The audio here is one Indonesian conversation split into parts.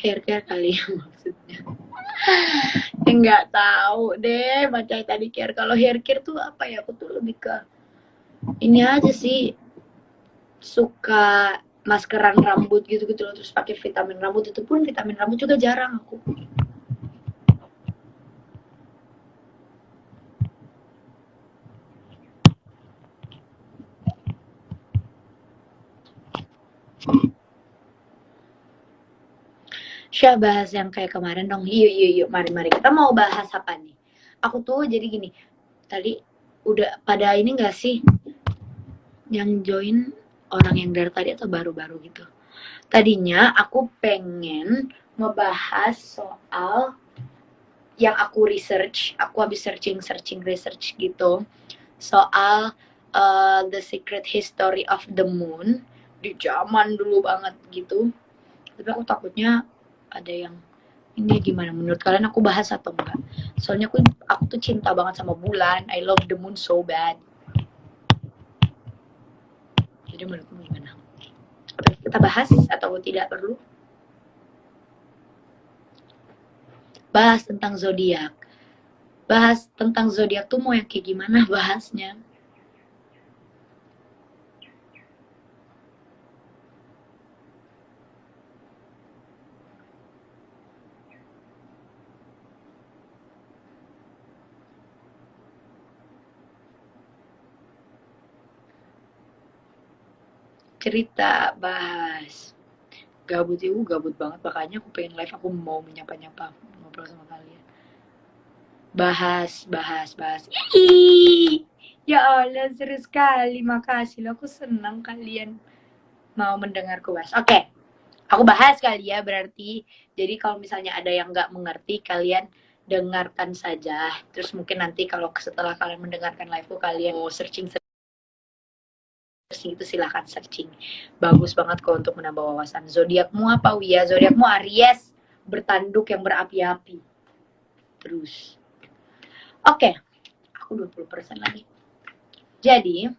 hair care kali ya maksudnya. Enggak tahu deh macam tadi care. Kalau hair care tuh apa ya, aku tuh lebih ke ini aja sih, suka maskeran rambut gitu-gitu loh, terus pakai vitamin rambut, itu pun vitamin rambut juga jarang aku. Syah bahas yang kayak kemarin dong. Yuk, mari kita mau bahas apa nih? Aku tuh jadi gini, tadi udah pada ini gak sih yang join orang yang dari tadi atau baru-baru gitu? Tadinya aku pengen ngebahas soal yang aku research, aku habis searching research gitu soal the secret history of the moon di zaman dulu banget gitu. Tapi aku takutnya ada yang ini, gimana menurut kalian aku bahas atau enggak? Soalnya aku tuh cinta banget sama bulan. I love the moon so bad. Jadi menurutmu gimana? Apa kita bahas atau tidak perlu? Bahas tentang zodiak. Bahas tentang zodiak tuh mau yang kayak gimana bahasnya? Cerita, bahas. Gabut ibu, gabut banget, makanya aku pengen live, aku mau menyapa-nyapa, ngobrol sama kalian. Bahas. Ih, ya Allah, seru sekali, makasih loh, aku senang kalian mau mendengarku bahas. Oke, aku bahas kali ya berarti. Jadi kalau misalnya ada yang nggak mengerti, kalian dengarkan saja. Terus mungkin nanti kalau setelah kalian mendengarkan liveku, kalian mau searching itu silahkan searching. Bagus banget kok untuk menambah wawasan. Zodiakmu apa, Wia? Zodiakmu Aries, bertanduk yang berapi-api. Terus. Oke, aku 20% lagi. Jadi,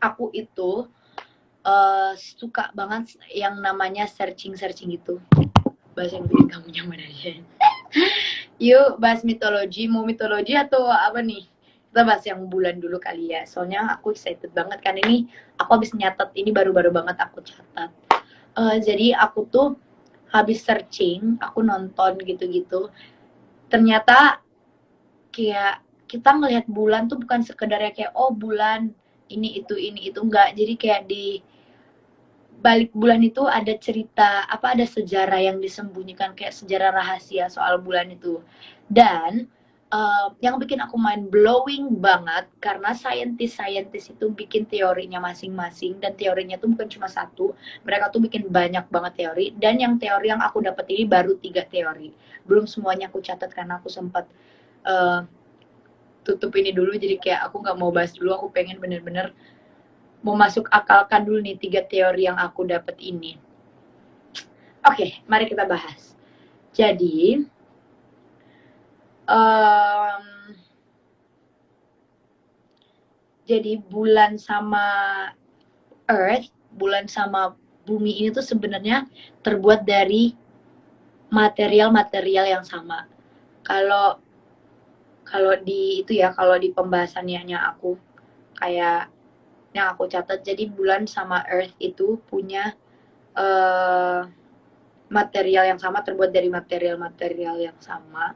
aku itu suka banget yang namanya searching gitu. Bahasa yang bikin kamu nyaman aja. Yuk, bahas mitologi. Mau mitologi atau apa nih? Kita bahas yang bulan dulu kali ya. Soalnya aku excited banget kan ini. Aku habis nyatet, ini baru-baru banget aku catat. Jadi aku tuh habis searching, aku nonton gitu-gitu. Ternyata kayak kita ngelihat bulan tuh bukan sekedarnya kayak oh bulan ini itu enggak. Jadi kayak di balik bulan itu ada cerita, apa, ada sejarah yang disembunyikan, kayak sejarah rahasia soal bulan itu. Dan yang bikin aku mind blowing banget karena saintis itu bikin teorinya masing-masing, dan teorinya tuh bukan cuma satu, mereka tuh bikin banyak banget teori. Dan yang teori yang aku dapat ini baru 3 teori, belum semuanya aku catat karena aku sempat tutup ini dulu, jadi kayak aku nggak mau bahas dulu, aku pengen bener-bener mau masuk akalkan dulu nih 3 teori yang aku dapat ini. Oke, mari kita bahas. Jadi, bulan sama Earth, bulan sama bumi ini tuh sebenarnya terbuat dari material-material yang sama. Kalau di itu ya, kalau di pembahasannya aku kayak yang aku catat, jadi bulan sama Earth itu punya material yang sama, terbuat dari material yang sama.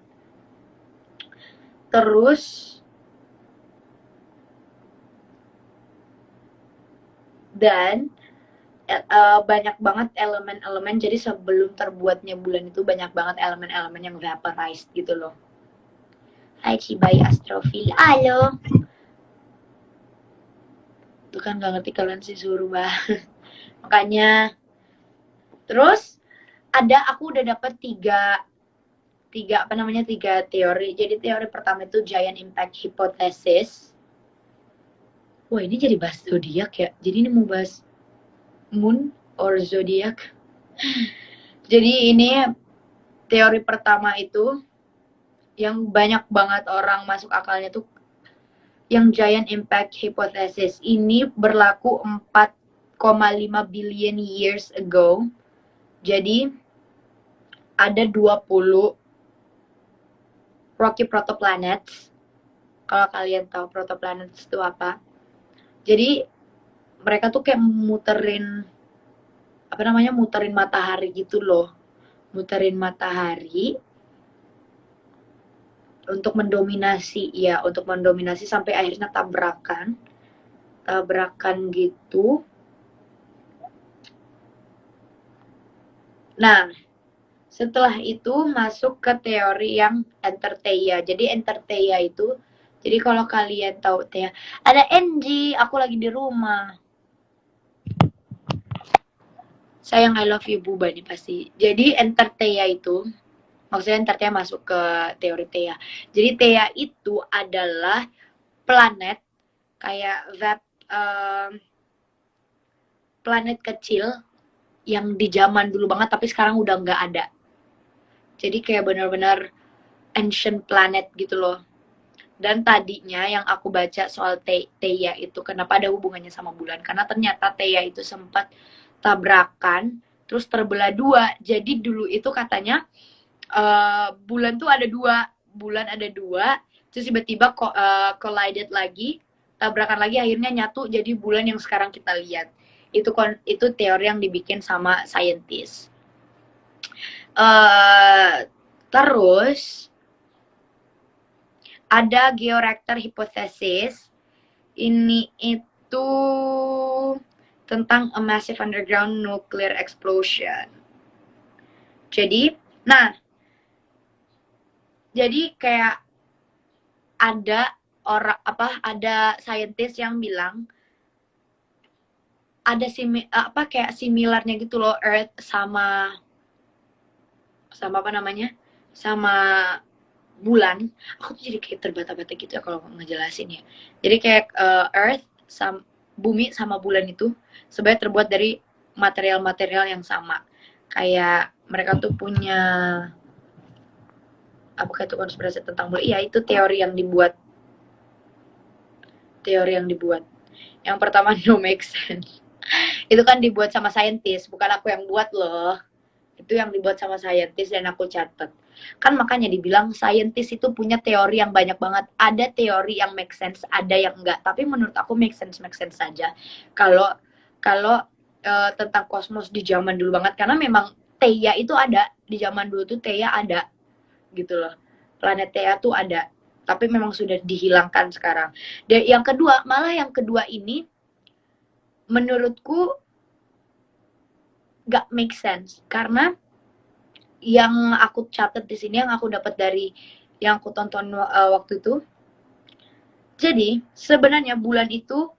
Terus dan banyak banget elemen-elemen, jadi sebelum terbuatnya bulan itu banyak banget elemen-elemen yang vaporized gitu loh. Hai Cibai Astrofil, halo. Tuh kan gak ngerti kalian sih, suruh banget. Makanya terus aku udah dapet tiga teori. Jadi teori pertama itu giant impact hypothesis. Wah, ini jadi bahas zodiak ya. Jadi ini mau bahas moon or zodiak. Jadi ini teori pertama itu yang banyak banget orang masuk akalnya tuh yang giant impact hypothesis. Ini berlaku 4,5 billion years ago. Jadi ada 20 rocky protoplanets. Kalau kalian tahu protoplanets itu apa, jadi mereka tuh kayak muterin muterin matahari gitu loh, muterin matahari untuk mendominasi sampai akhirnya tabrakan gitu. Nah, setelah itu masuk ke teori yang entertheia. Jadi entertheia itu, jadi kalau kalian tahu Thea, ada NG, aku lagi di rumah. Sayang, I love you Buba nih pasti. Jadi entertheia itu, maksudnya entertheia masuk ke teori Thea. Jadi Thea itu adalah planet kayak planet kecil yang di zaman dulu banget tapi sekarang udah nggak ada. Jadi kayak benar-benar ancient planet gitu loh. Dan tadinya yang aku baca soal Theia itu kenapa ada hubungannya sama bulan, karena ternyata Theia itu sempat tabrakan terus terbelah dua. Jadi dulu itu katanya bulan tuh ada dua, terus tiba-tiba collided lagi, tabrakan lagi, akhirnya nyatu jadi bulan yang sekarang kita lihat. Itu teori yang dibikin sama saintis. Terus ada georeactor hypothesis. Ini itu tentang a massive underground nuclear explosion. Jadi kayak ada saintis yang bilang ada kayak similarnya gitu loh, Earth sama bulan. Aku tuh jadi kayak terbata-bata gitu ya kalau ngejelasin ya. Jadi kayak Earth bumi sama bulan itu sebenarnya terbuat dari material-material yang sama. Kayak mereka tuh punya apakah itu konspirasi tentang bulan? Iya, itu teori yang dibuat. Yang pertama no make sense. Itu kan dibuat sama saintis, bukan aku yang buat loh. Itu yang dibuat sama saintis dan aku catat. Kan makanya dibilang saintis itu punya teori yang banyak banget. Ada teori yang make sense, ada yang enggak. Tapi menurut aku make sense saja. Kalau tentang kosmos di zaman dulu banget, karena memang Theia itu ada di zaman dulu tuh, Theia ada gitu loh. Planet Theia tuh ada, tapi memang sudah dihilangkan sekarang. Dan yang kedua ini menurutku gak make sense, karena yang aku catat di sini, yang aku dapat dari yang aku tonton waktu itu, jadi sebenarnya bulan itu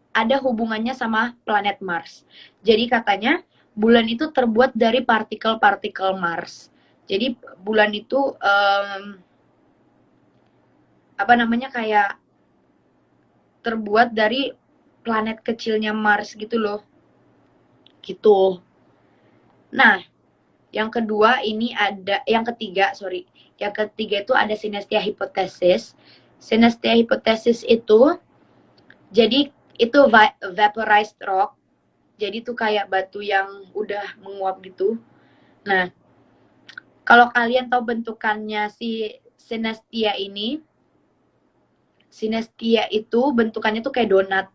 ada hubungannya sama planet Mars. Jadi katanya bulan itu terbuat dari partikel-partikel Mars. Jadi bulan itu kayak terbuat dari planet kecilnya Mars gitu loh. Gitu. Nah, yang ketiga itu ada synestia hypothesis. Synestia hypothesis itu jadi itu vaporized rock. Jadi itu kayak batu yang udah menguap gitu. Nah, kalau kalian tahu bentukannya si synestia itu bentukannya tuh kayak donat.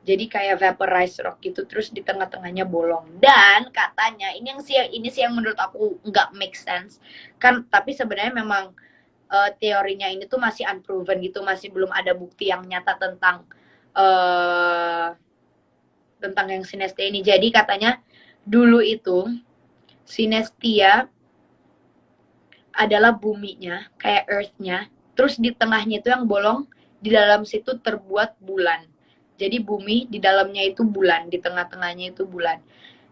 Jadi kayak vaporized rock gitu, terus di tengah-tengahnya bolong. Dan katanya ini sih yang menurut aku nggak make sense kan, tapi sebenarnya memang teorinya ini tuh masih unproven gitu, masih belum ada bukti yang nyata tentang yang synestia ini. Jadi katanya dulu itu synestia adalah buminya, kayak earth-nya, terus di tengahnya itu yang bolong, di dalam situ terbuat bulan. Jadi bumi di dalamnya itu bulan, di tengah-tengahnya itu bulan.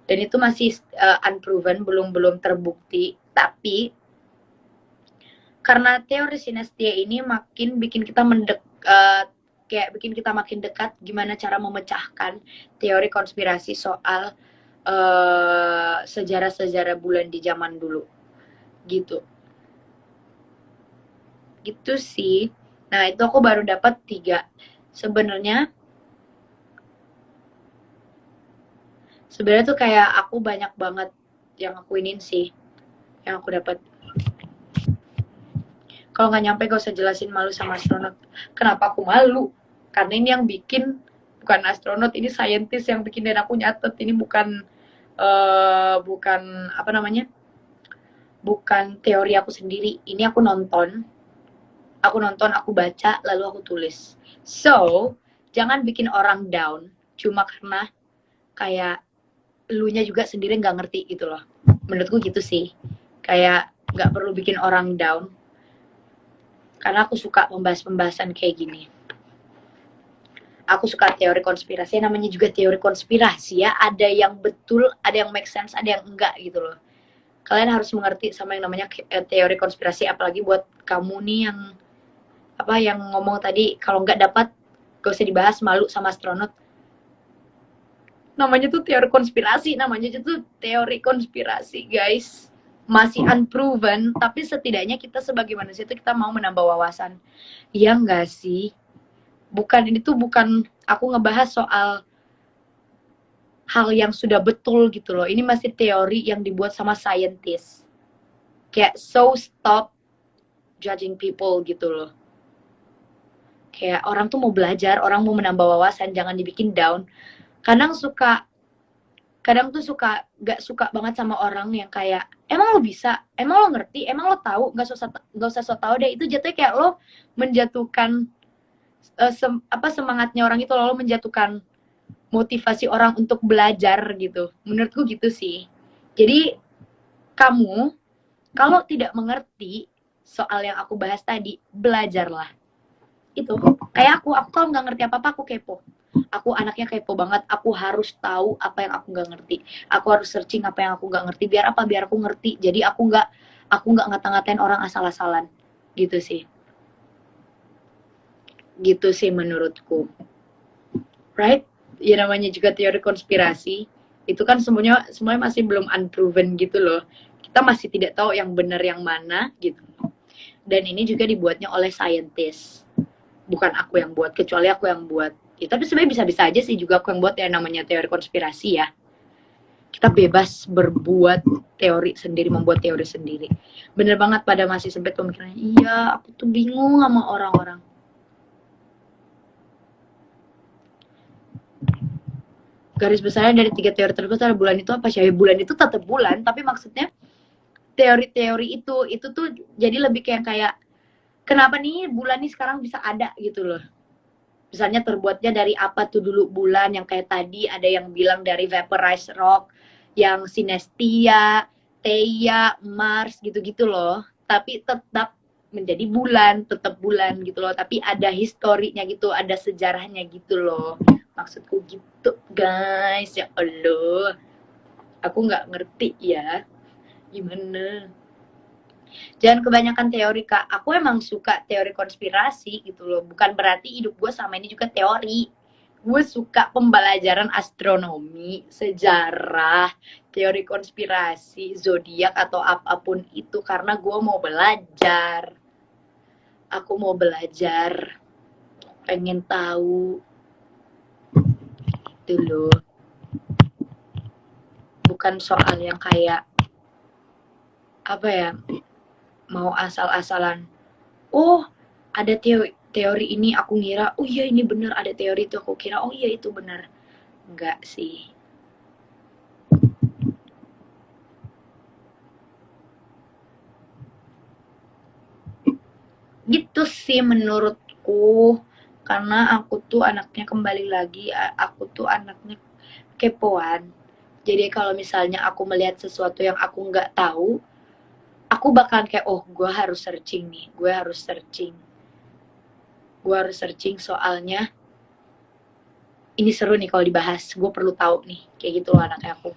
Dan itu masih unproven, belum terbukti. Tapi karena teori synestia ini makin bikin kita bikin kita makin dekat gimana cara memecahkan teori konspirasi soal sejarah-sejarah bulan di zaman dulu. Gitu sih. Nah, itu aku baru dapat 3. Sebenarnya tuh kayak aku banyak banget yang aku iniin sih, yang aku dapat. Kalau nggak nyampe gak usah jelasin malu sama astronot. Kenapa aku malu? Karena ini yang bikin bukan astronot, ini saintis yang bikin, dan aku nyatet. Ini bukan bukan apa namanya, bukan teori aku sendiri. Ini aku nonton, aku baca, lalu aku tulis. So jangan bikin orang down cuma karena kayak elunya juga sendiri nggak ngerti gitu loh. Menurutku gitu sih, kayak nggak perlu bikin orang down. Karena aku suka pembahasan kayak gini. Aku suka teori konspirasi, namanya juga teori konspirasi ya. Ada yang betul, ada yang make sense, ada yang enggak gitu loh. Kalian harus mengerti sama yang namanya teori konspirasi, apalagi buat kamu nih yang apa yang ngomong tadi, kalau nggak dapat gak usah dibahas, malu sama astronot. Namanya tuh teori konspirasi, namanya tuh teori konspirasi guys. Masih unproven, tapi setidaknya kita sebagai manusia itu kita mau menambah wawasan. Iya nggak sih? Bukan, ini tuh bukan aku ngebahas soal hal yang sudah betul gitu loh. Ini masih teori yang dibuat sama scientist. Kayak so stop judging people gitu loh. Kayak orang tuh mau belajar, orang mau menambah wawasan, jangan dibikin down. Kadang tuh gak suka banget sama orang yang kayak, emang lo bisa, emang lo ngerti, emang lo tahu, gak usah so tau deh. Itu jatuhnya kayak lo menjatuhkan semangatnya orang itu, lalu menjatuhkan motivasi orang untuk belajar gitu. Menurutku gitu sih. Jadi kamu kalau tidak mengerti soal yang aku bahas tadi, belajarlah. Itu kayak aku kalau nggak ngerti apa-apa aku kepo. Aku anaknya kepo banget. Aku harus tahu apa yang aku nggak ngerti. Aku harus searching apa yang aku nggak ngerti. Biar apa? Biar aku ngerti. Jadi aku nggak ngata-ngatain orang asal-asalan. Gitu sih. Gitu sih menurutku. Right? Ya namanya juga teori konspirasi. Itu kan semuanya masih belum unproven gitu loh. Kita masih tidak tahu yang benar yang mana gitu. Dan ini juga dibuatnya oleh scientist. Bukan aku yang buat, kecuali aku yang buat. Ya, tapi sebenarnya bisa-bisa aja sih juga aku yang buat ya, namanya teori konspirasi ya. Kita bebas berbuat teori sendiri, membuat teori sendiri. Bener banget pada masih sempit pemikirannya. Iya, aku tuh bingung sama orang-orang. Garis besarnya dari 3 teori tersebut adalah bulan itu apa sih? Bulan itu tetap bulan, tapi maksudnya teori-teori itu tuh jadi lebih kayak kenapa nih bulan nih sekarang bisa ada gitu loh. Misalnya terbuatnya dari apa tuh dulu bulan, yang kayak tadi ada yang bilang dari vaporized rock, yang sinestia, Theia, Mars gitu-gitu loh. Tapi tetap menjadi bulan, tetap bulan gitu loh. Tapi ada historinya gitu, ada sejarahnya gitu loh. Maksudku gitu guys, ya Allah. Aku nggak ngerti ya. Gimana? Jangan kebanyakan teori kak. Aku emang suka teori konspirasi gitu loh. Bukan berarti hidup gue sama ini juga teori. Gue suka pembelajaran astronomi, sejarah, teori konspirasi, zodiak atau apapun itu karena gue mau belajar. Aku mau belajar, pengen tahu. Itu loh. Bukan soal yang kayak apa ya, mau asal-asalan. Oh, ada teori ini, aku ngira oh iya ini bener, ada teori itu aku kira oh iya itu benar. Enggak sih. Gitu sih menurutku, karena aku tuh anaknya, kembali lagi, aku tuh anaknya kepoan. Jadi kalau misalnya aku melihat sesuatu yang aku nggak tahu, aku bakalan kayak, oh gue harus searching nih, gue harus searching soalnya ini seru nih kalau dibahas, gue perlu tahu nih, kayak gitu loh anaknya aku.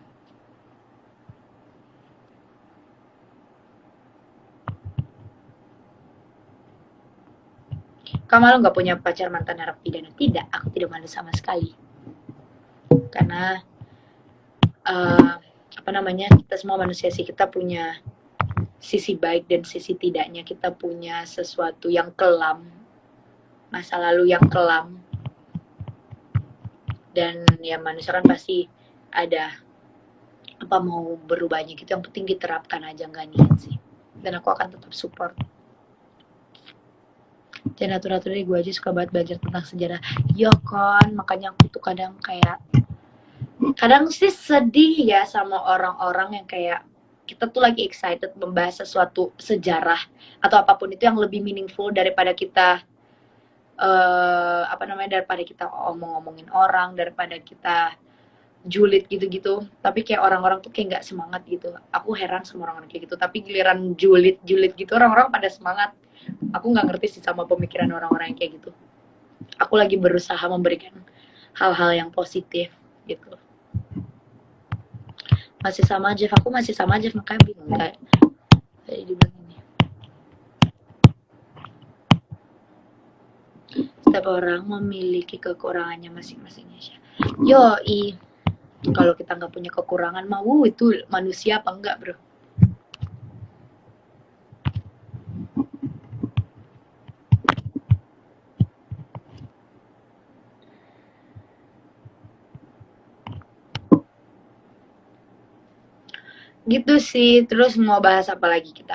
Kamu malu nggak punya pacar mantan narapidana? Tidak, aku tidak malu sama sekali. Karena apa namanya, kita semua manusia sih, kita punya sisi baik dan sisi tidaknya. Kita punya sesuatu yang kelam, masa lalu yang kelam, dan ya manusia kan pasti ada apa mau berubahnya gitu, yang penting diterapkan aja, nggak niat sih. Dan aku akan tetap support. Dan atur-atur dari gue aja suka banget belajar tentang sejarah. Ya kan, makanya aku tuh kadang sih sedih ya sama orang-orang yang kayak kita tuh lagi excited membahas sesuatu sejarah atau apapun itu yang lebih meaningful daripada kita apa namanya, daripada kita omong-omongin orang, daripada kita julid gitu-gitu. Tapi kayak orang-orang tuh kayak nggak semangat gitu. Aku heran sama orang-orang kayak gitu. Tapi giliran julid-julid gitu orang-orang pada semangat. Aku nggak ngerti sih sama pemikiran orang-orang yang kayak gitu. Aku lagi berusaha memberikan hal-hal yang positif gitu. Masih sama Jeff, aku masih sama Jeff, makanya bingung kayak dibilang ini. Setiap orang memiliki kekurangannya masing-masing ya. Yoi, kalau kita nggak punya kekurangan mau itu manusia apa enggak bro? Gitu sih. Terus mau bahas apa lagi kita?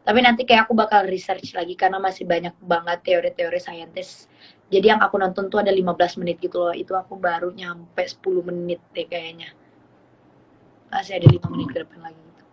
Tapi nanti kayak aku bakal research lagi karena masih banyak banget teori-teori saintis. Jadi yang aku nonton tuh ada 15 menit gitu loh. Itu aku baru nyampe 10 menit deh kayaknya. Masih ada 5 menit ke depan lagi gitu.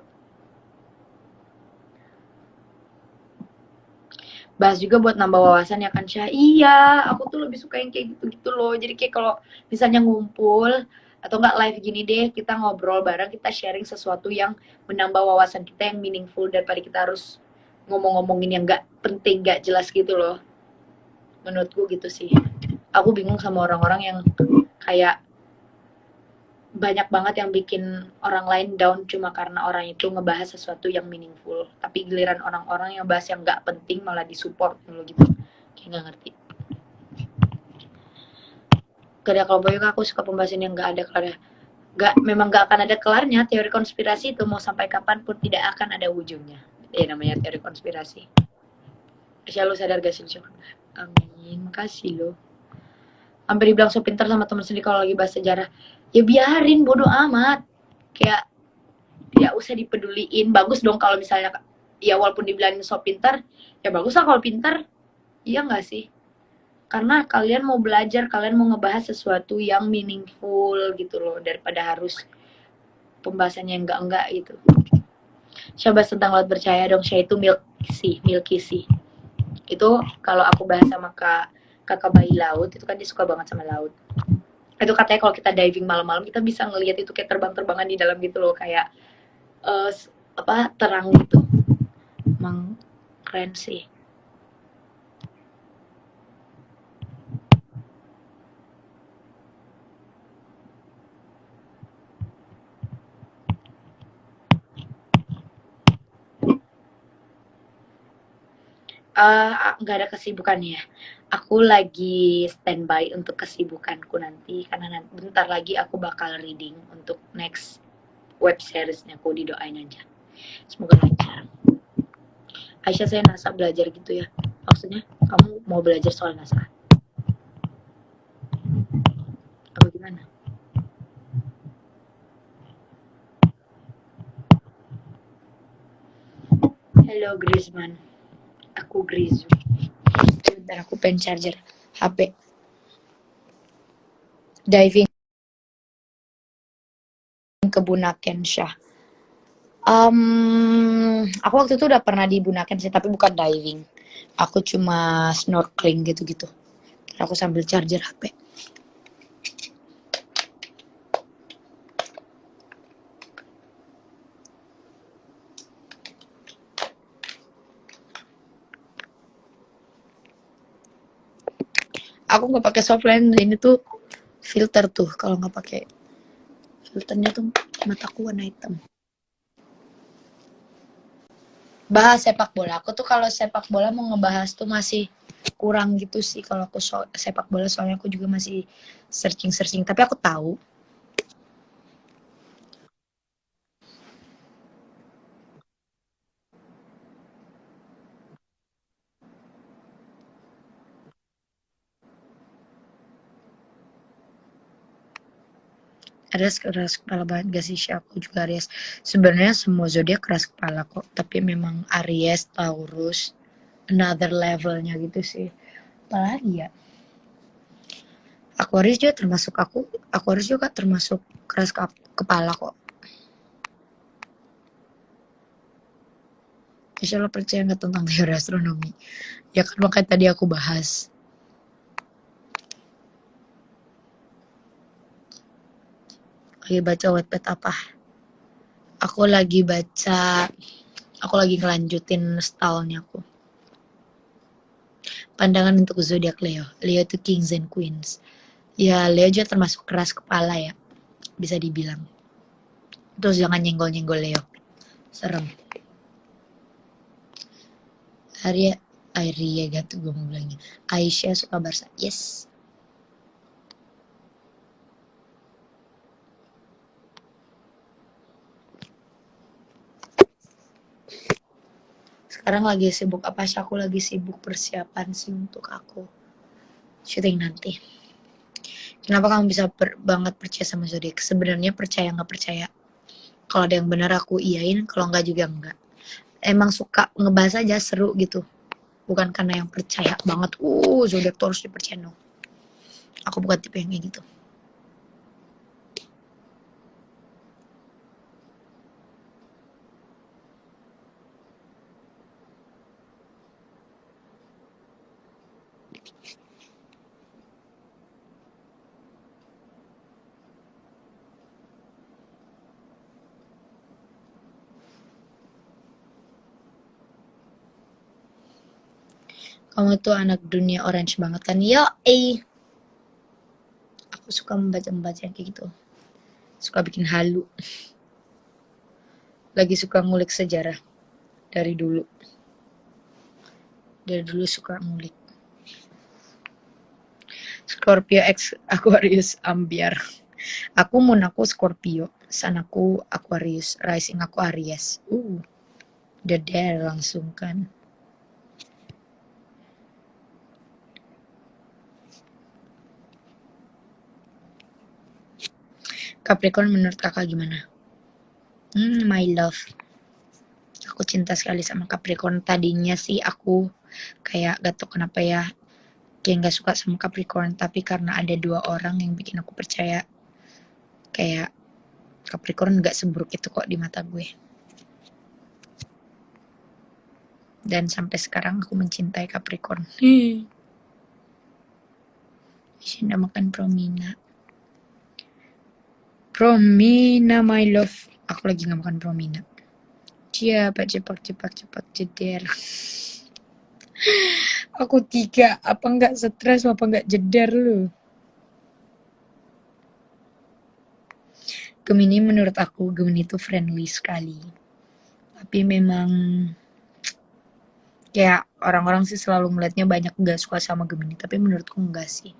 Bahas juga buat nambah wawasan ya kan Syah. Iya, aku tuh lebih suka yang kayak gitu-gitu loh. Jadi kayak kalau misalnya ngumpul atau enggak live gini deh, kita ngobrol bareng, kita sharing sesuatu yang menambah wawasan kita yang meaningful daripada kita harus ngomong-ngomongin yang enggak penting, enggak jelas gitu loh. Menurutku gitu sih. Aku bingung sama orang-orang yang kayak banyak banget yang bikin orang lain down cuma karena orang itu ngebahas sesuatu yang meaningful, tapi giliran orang-orang yang bahas yang nggak penting malah disupport gitu, kayak nggak ngerti. Gak kalau banyak aku suka pembahasan yang nggak ada kelar, nggak, memang nggak akan ada kelarnya. Teori konspirasi itu mau sampai kapanpun tidak akan ada ujungnya. Namanya teori konspirasi. Insya Allah sadar gak sih? Amin, makasih loh. Hampir dibilang so pintar sama temen sendiri kalau lagi bahas sejarah. Ya biarin, bodoh amat. Kayak ya usah dipeduliin. Bagus dong kalau misalnya ya walaupun dibilangin so pintar, ya bagus lah kalau pintar. Iya nggak sih? Karena kalian mau belajar, kalian mau ngebahas sesuatu yang meaningful gitu loh, daripada harus pembahasannya yang enggak gitu. Coba tentang laut percaya dong, saya itu milky sih. Itu kalau aku bahas sama kakak bayi laut, itu kan dia suka banget sama laut. Itu katanya kalau kita diving malam-malam kita bisa ngelihat itu kayak terbang-terbangan di dalam gitu loh, kayak uh, apa terang gitu. Emang keren sih. Nggak ada kesibukan ya. Aku lagi standby untuk kesibukanku nanti karena nanti bentar lagi aku bakal reading untuk next web seriesnya. Aku didoain aja. Semoga lancar. Aisyah, saya NASA belajar gitu ya. Maksudnya kamu mau belajar soal NASA? Apa gimana? Hello Griezmann. Aku Grizu. Bentar aku pengen charger HP. Diving ke Bunaken Syah. Aku waktu itu udah pernah di Bunaken sih, tapi bukan diving. Aku cuma snorkeling gitu-gitu. Aku sambil charger HP. Aku nggak pakai softline, ini tuh filter tuh. Kalau nggak pakai filternya tuh mataku warna hitam. Bahas sepak bola. Aku tuh kalau sepak bola mau ngebahas tuh masih kurang gitu sih kalau aku sepak bola, soalnya aku juga masih searching. Tapi aku tahu Aries keras kepala banget gak sih? Aku juga Aries. Sebenarnya semua zodiak keras kepala kok, tapi memang Aries, Taurus, another levelnya gitu sih. Apalagi ya? Aquarius juga termasuk Aquarius juga termasuk keras kepala kok. Insya Allah percaya nggak tentang teori astronomi? Ya kan makanya tadi aku bahas. Lagi baca Wattpad apa? Aku lagi ngelanjutin stylenya aku. Pandangan untuk zodiak Leo. Leo itu kings and queens. Ya Leo juga termasuk keras kepala ya, bisa dibilang. Terus jangan nyenggol-nyenggol Leo. Serem. Arya gitu gue mau bilangnya. Aisyah suka Barca. Yes. Sekarang lagi sibuk apa sih? Aku lagi sibuk persiapan sih untuk aku syuting nanti. Kenapa kamu bisa banget percaya sama zodiak? Sebenarnya percaya nggak percaya. Kalau ada yang benar aku iyain, kalau nggak juga enggak. Emang suka ngebahas aja seru gitu. Bukan karena yang percaya banget. Zodiak tuh harus dipercaya, no. Aku bukan tipe yang kayak gitu. Kamu tuh anak dunia orange banget kan? Yo, aku suka membaca yang kayak gitu. Suka bikin halu. Lagi suka ngulik sejarah dari dulu. Dari dulu suka ngulik. Scorpio X Aquarius ambiar. Aku moon aku Scorpio, sun aku Aquarius, rising aku Aries. Deder langsung kan. Capricorn menurut kakak gimana? My love. Aku cinta sekali sama Capricorn. Tadinya sih aku kayak gak tau kenapa ya, kayak gak suka sama Capricorn. Tapi karena ada 2 orang yang bikin aku percaya kayak Capricorn gak seburuk itu kok di mata gue. Dan sampai sekarang aku mencintai Capricorn. Ishinda makan Promina. Promina my love. Aku lagi gak makan Promina. Cepat jeder. Aku 3. Apa nggak stres apa nggak jeder lu? Gemini menurut aku, Gemini itu friendly sekali. Tapi memang kayak orang-orang sih selalu melihatnya banyak nggak suka sama Gemini. Tapi menurutku enggak sih.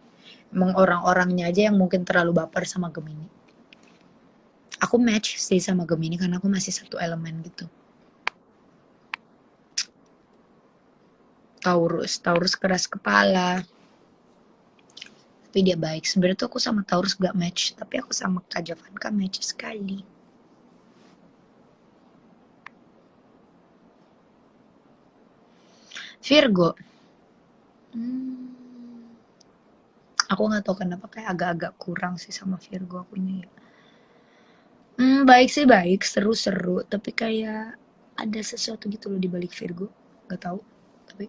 Emang orang-orangnya aja yang mungkin terlalu baper sama Gemini. Aku match sih sama Gemini karena aku masih satu elemen gitu. Taurus keras kepala. Tapi dia baik. Sebenarnya tuh aku sama Taurus gak match. Tapi aku sama Kak Jovanka match sekali. Virgo. Aku gak tahu kenapa kayak agak-agak kurang sih sama Virgo akunya ya. Baik sih baik, seru-seru, tapi kayak ada sesuatu gitu loh di balik Virgo. Gak tahu, tapi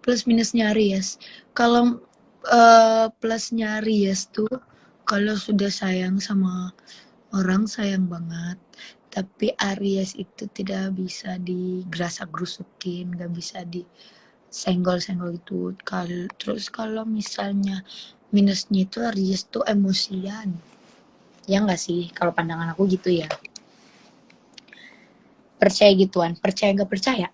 plus minusnya Aries. Kalau plusnya Aries tuh kalau sudah sayang sama orang sayang banget. Tapi Aries itu tidak bisa digerasa-gerusukin, gak bisa disenggol-senggol gitu. Terus kalau misalnya minusnya itu Aries tuh emosian. Ya nggak sih? Kalau pandangan aku gitu ya. Percaya gituan, percaya nggak percaya.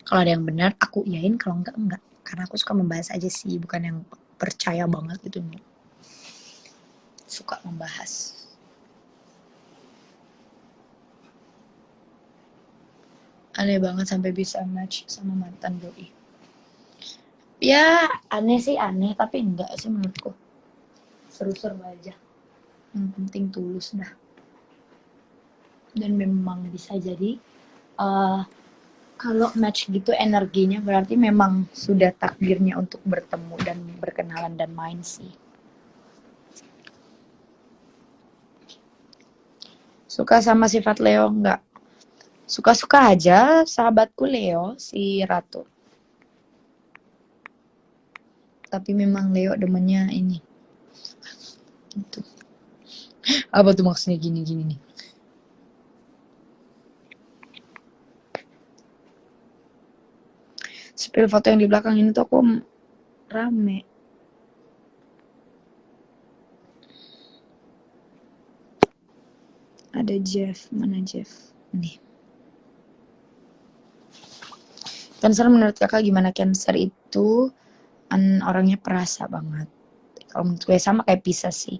Kalau ada yang benar, aku iyain. Kalau enggak. Karena aku suka membahas aja sih, bukan yang percaya banget gitu. Suka membahas. Aneh banget sampai bisa match sama mantan doi. Ya aneh sih aneh, tapi enggak sih menurutku. Seru-seru aja. Yang penting tulus dah. Dan memang bisa jadi uh, kalau match gitu energinya berarti memang sudah takdirnya untuk bertemu dan berkenalan dan main sih. Suka sama sifat Leo enggak? Suka-suka aja sahabatku Leo, si Ratu. Tapi memang Leo demennya ini. Itu. Apa tuh maksudnya gini-gini nih? Spill foto yang di belakang ini tuh aku rame. Ada Jeff, mana Jeff? Nih. Cancer menurut kakak gimana? Cancer itu orangnya perasa banget. Kalau menurut gue sama kayak Pisces sih.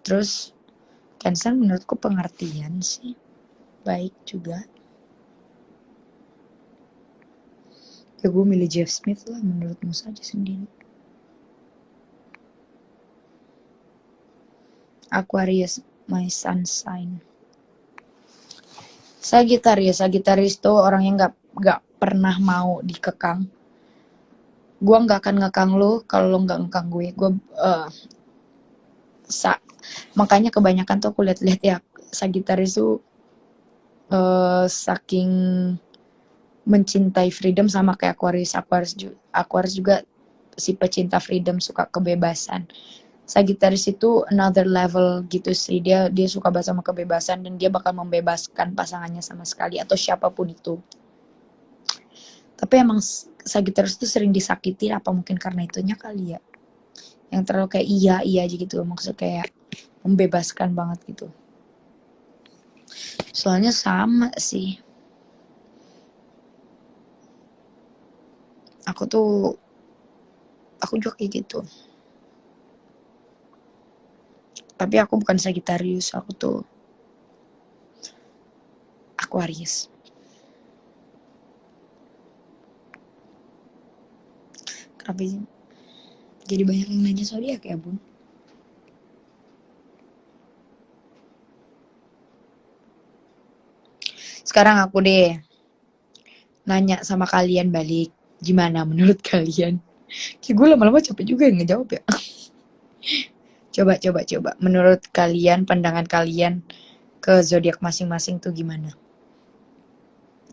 Terus Cancer menurutku pengertian sih. Baik juga. Ya gue milih Jeff Smith lah menurutmu saja sendiri. Aquarius, my sun sign. Sagittarius tuh orang yang nggak pernah mau dikekang. Gue nggak akan ngekang lo kalau lo nggak ngekang gue. Makanya kebanyakan tuh aku lihat-lihat ya Sagittarius tuh saking mencintai freedom sama kayak Aquarius juga si pecinta freedom, suka kebebasan. Sagittarius itu another level gitu sih, dia suka banget sama kebebasan dan dia bakal membebaskan pasangannya sama sekali atau siapapun itu. Tapi emang Sagittarius itu sering disakiti, apa mungkin karena itunya kali ya, yang terlalu kayak iya aja gitu, maksudnya kayak membebaskan banget gitu. Soalnya sama sih, aku juga kayak gitu. Tapi aku bukan Sagittarius, aku tuh Aquarius. Kenapa sih jadi banyak yang nanya zodiak ya bun? Sekarang aku deh nanya sama kalian balik, gimana menurut kalian? Kayak gue lama-lama capek juga yang ngejawab ya. Coba. Menurut kalian, pandangan kalian ke zodiak masing-masing tuh gimana?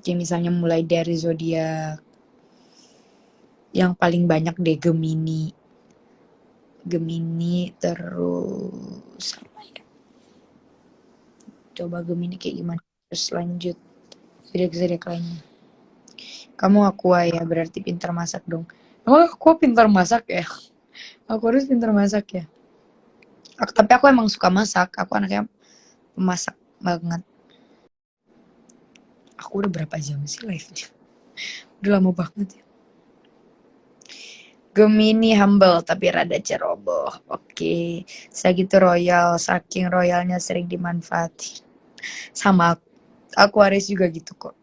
Kayak misalnya mulai dari zodiak yang paling banyak deh Gemini, terus apa ya? Coba Gemini kayak gimana? Terus lanjut zodiak lainnya. Kamu Aqua ya, berarti pintar masak dong. Emang Aqua pintar masak ya? Aku harus pintar masak ya. Tapi aku emang suka masak. Aku anaknya pemasak banget. Aku udah berapa jam sih live-nya? Udah lama banget ya. Gemini humble tapi rada ceroboh. Oke. Segitu royal, saking royalnya sering dimanfaatin. Sama Aquarius juga gitu kok.